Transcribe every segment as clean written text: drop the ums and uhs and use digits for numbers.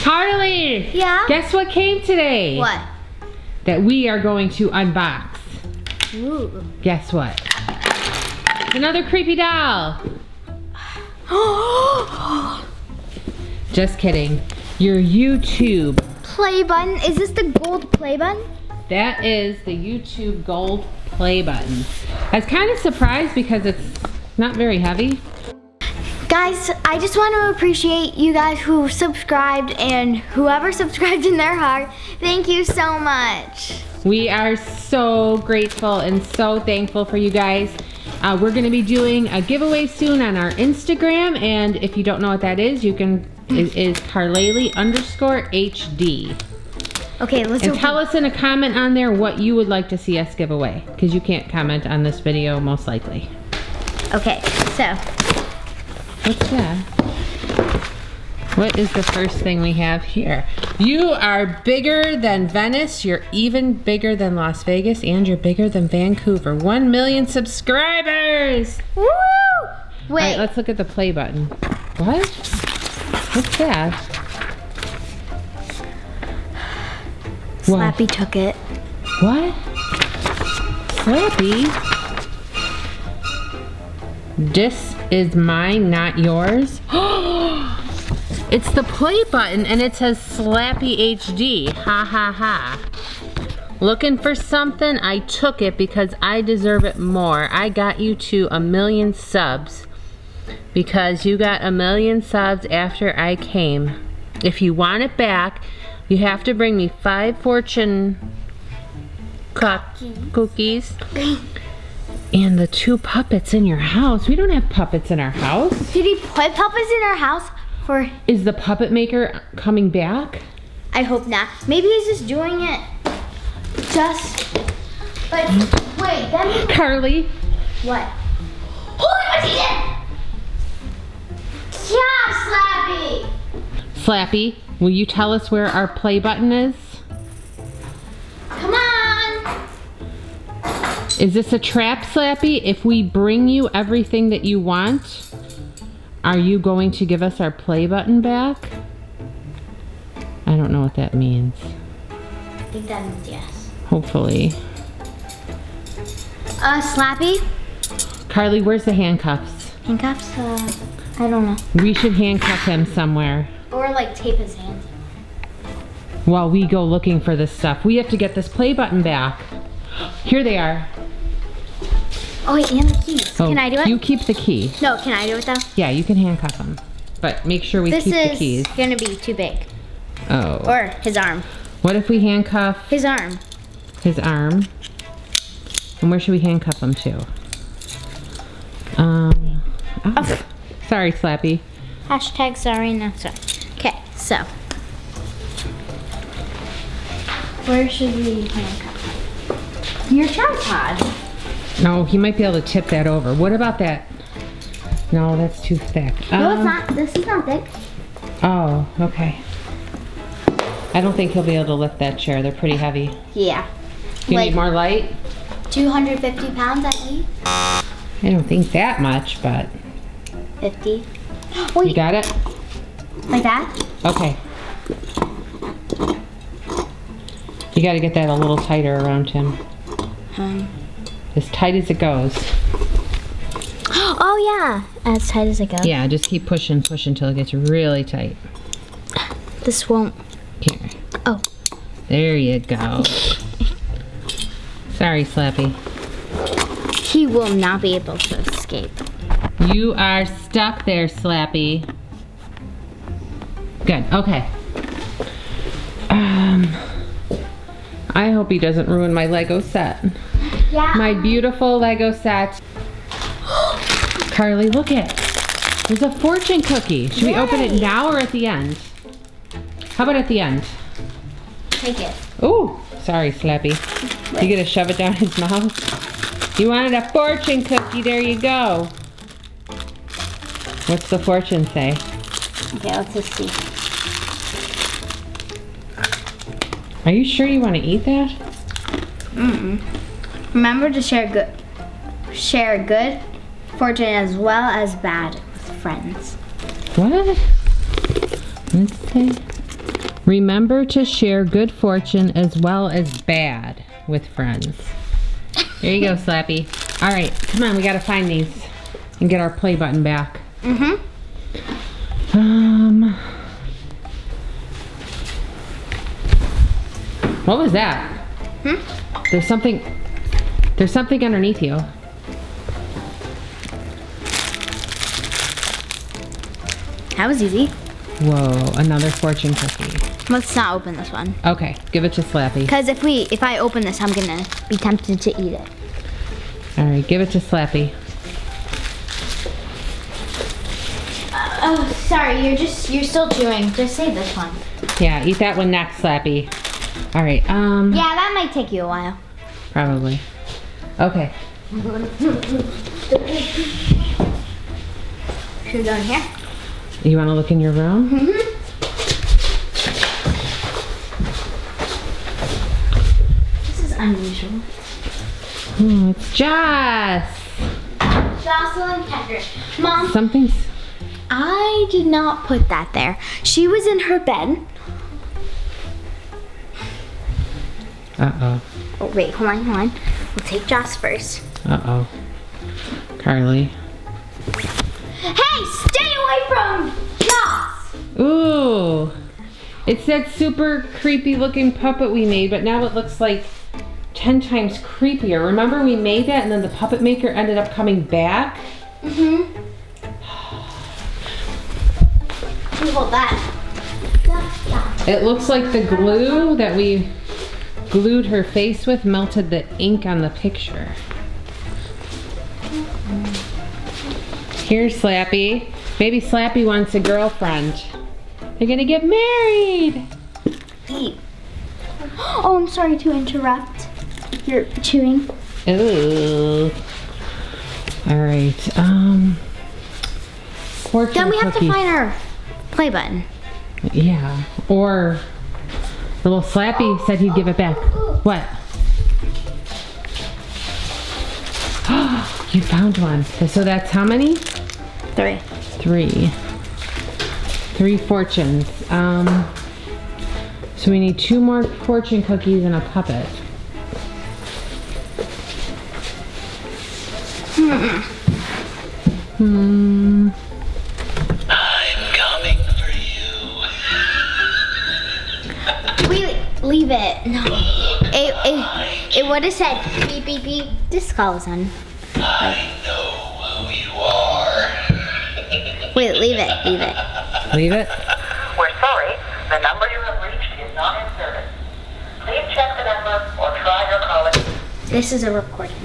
Carlie! Yeah? Guess what came today? What? That we are going to unbox. Ooh. Guess what? Another creepy doll. Just kidding. Your YouTube. Play button. Is this the gold play button? That is the YouTube gold play button. I was kind of surprised because it's not very heavy. Guys, I just want to appreciate you guys who subscribed and whoever subscribed in their heart. Thank you so much. We are so grateful and so thankful for you guys. We're going to be doing a giveaway soon on our Instagram, and if you don't know what that is, you can. It is carlaylee_HD. Okay, let's And tell us in a comment on there what you would like to see us give away, because you can't comment on this video most likely. Okay, so. What's that? What is the first thing we have here? You are bigger than Venice, you're even bigger than Las Vegas, and you're bigger than Vancouver. 1 million subscribers! Woo! Wait. All right, let's look at the play button. What? What's that? Slappy took it. What? Slappy? This is mine, not yours. It's the play button and it says Slappy HD. Ha ha ha. Looking for something? I took it because I deserve it more. I got you to 1 million subs because you got 1 million subs after I came. If you want it back, you have to bring me 5 fortune cookies. And the 2 puppets in your house. We don't have puppets in our house. Did he put puppets in our house for... Is the puppet maker coming back? I hope not. Maybe he's just doing it just... But wait, then... Carlie. What? Holy, what's he did? Yeah, Slappy! Slappy, will you tell us where our play button is? Come on! Is this a trap, Slappy? If we bring you everything that you want, are you going to give us our play button back? I don't know what that means. I think that means yes. Hopefully. Slappy? Carlie, where's the handcuffs? Handcuffs? I don't know. We should handcuff him somewhere. Or like tape his hands. While we go looking for this stuff. We have to get this play button back. Here they are. Oh wait, and the keys. Oh, can I do it? You keep the key. No, can I do it though? Yeah, you can handcuff him. But make sure we keep the keys. This is gonna be too big. Oh. Or his arm. What if we handcuff His arm. his arm? And where should we handcuff him to? Oh. Sorry, Slappy. Hashtag sorry, not sorry. Okay, so. Where should we handcuff him? Your tripod. No, he might be able to tip that over. What about that? No, that's too thick. No, it's not. This is not thick. Oh, okay. I don't think he'll be able to lift that chair. They're pretty heavy. Yeah. You Like- need more light? 250 pounds at least. I don't think that much, but 50. you Wait, got it? like that? Okay. You got to get that a little tighter around him. As tight as it goes. Oh yeah, as tight as it goes. Yeah, just keep pushing until it gets really tight. This won't. Here. Oh. There you go. Sorry, Slappy. He will not be able to escape. You are stuck there, Slappy. Good, okay. I hope he doesn't ruin my Lego set. Yeah. My beautiful Lego set. Carlie, look it. There's a fortune cookie. Should we open it now or at the end? How about at the end? Take it. Ooh, sorry, Slappy. You gonna shove it down his mouth? You wanted a fortune cookie, there you go. What's the fortune say? Okay, let's just see. Are you sure you want to eat that? Remember to share good fortune as well as bad with friends. What? Let's see. Remember to share good fortune as well as bad with friends. There you go, Slappy. All right, come on, we gotta find these and get our play button back. What was that? There's something underneath you. That was easy. Whoa, another fortune cookie. Let's not open this one. Okay, give it to Slappy. Because if I open this, I'm gonna be tempted to eat it. All right, give it to Slappy. Oh, sorry, you're still chewing. Just save this one. Yeah, eat that one next, Slappy. All right, Yeah, that might take you a while. Probably. Okay. Should we go in here? You want to look in your room? This is unusual. Oh, it's Joss. Jocelyn Pecker. Mom, Something's... I did not put that there. She was in her bed. Uh-oh. Oh, wait, hold on. We'll take Joss first. Uh-oh. Carlie. Hey, stay away from Joss! Ooh. It's that super creepy looking puppet we made, but now it looks like 10 times creepier. Remember we made that and then the puppet maker ended up coming back? You hold that. It looks like the glue that we glued her face with melted the ink on the picture. Here's Slappy. Maybe Slappy wants a girlfriend. They're gonna get married. Eat. Oh, I'm sorry to interrupt. You're chewing. Ooh. All right. Fortune Then we have cookie. to find our play button. Yeah. Or little Slappy said he'd give it back. What? You found one. So that's how many? 3. 3. 3 fortunes. So we need 2 more fortune cookies and a puppet. I'm coming for you. Wait, leave it. No. It would have said beep beep beep. This call is on. I know who you are. Wait, leave it. Leave it? We're sorry, the number you have reached is not in service. Please check the number or try your calling. This is a recording.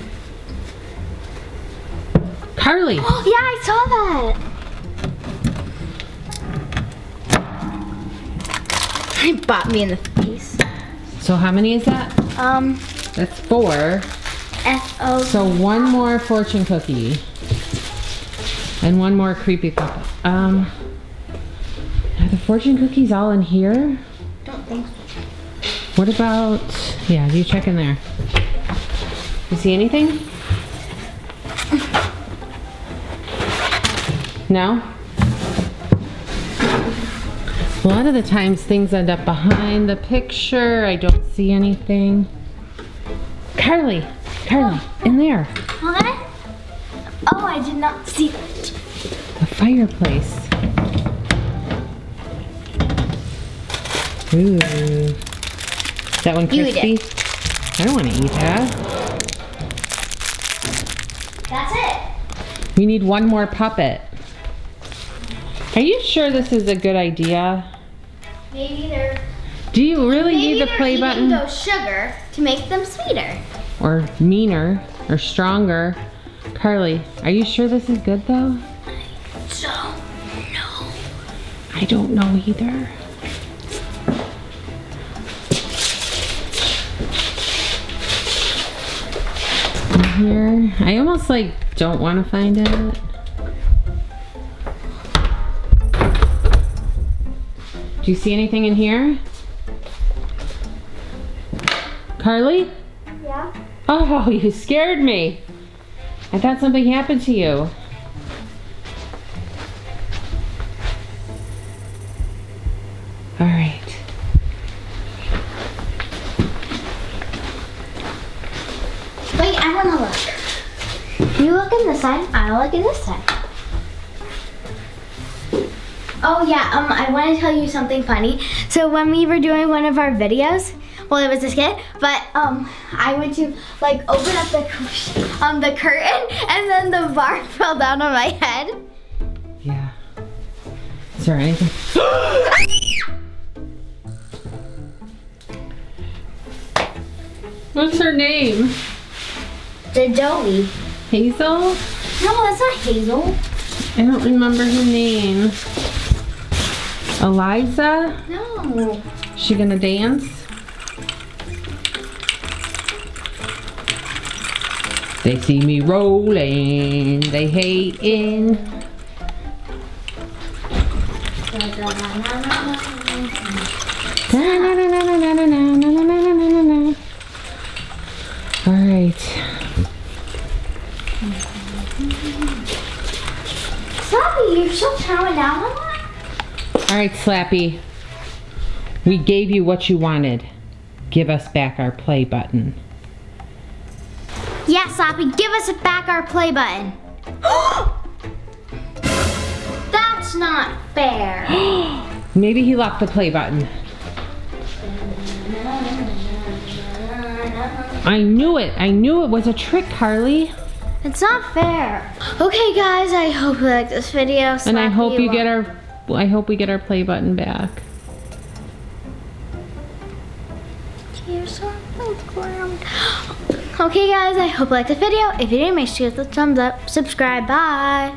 Carlie! Oh, yeah, I saw that. It bought me in the face. So how many is that? F That's 4. O. So 1 more fortune cookie. And 1 more creepy puppet. Are the fortune cookies all in here? Don't think so. What about... Yeah, you check in there. You see anything? No? A lot of the times things end up behind the picture. I don't see anything. Carlie, in there. What? Oh, I did not see that. The fireplace. Ooh. Is that one You eat crispy? it. I don't want to eat that. That's it. We need 1 more puppet. Are you sure this is a good idea? Maybe they're Do you really need the play eating button? those sugar to make them sweeter. Or meaner? Or stronger? Carlie, are you sure this is good though? So, no. I don't know either. Here, I almost like don't want to find it. Do you see anything in here? Carlie? Yeah? Oh, you scared me. I thought something happened to you. All right. in this side. I'll look in this side. Oh yeah, I want to tell you something funny. So when we were doing one of our videos, well, it was a skit, but I went to like open up the curtain, and then the bar fell down on my head. Yeah. Is there anything? What's her name? Joey. Hazel? No, that's not Hazel. I don't remember her name. Eliza? No. She gonna dance? They see me rolling, they hating. All right. Slappy, you're still chowing down on that? All right, Slappy. We gave you what you wanted. Give us back our play button. Yeah, Slappy, give us back our play button. That's not fair. Maybe he left the play button. I knew it. I knew it was a trick, Carlie. It's not fair. Okay, guys, I hope you like this video. And I hope Slappy, I hope we get our play button back. You're so ground. Okay, guys, I hope you liked the video. If you did, make sure to hit the thumbs up. Subscribe. Bye.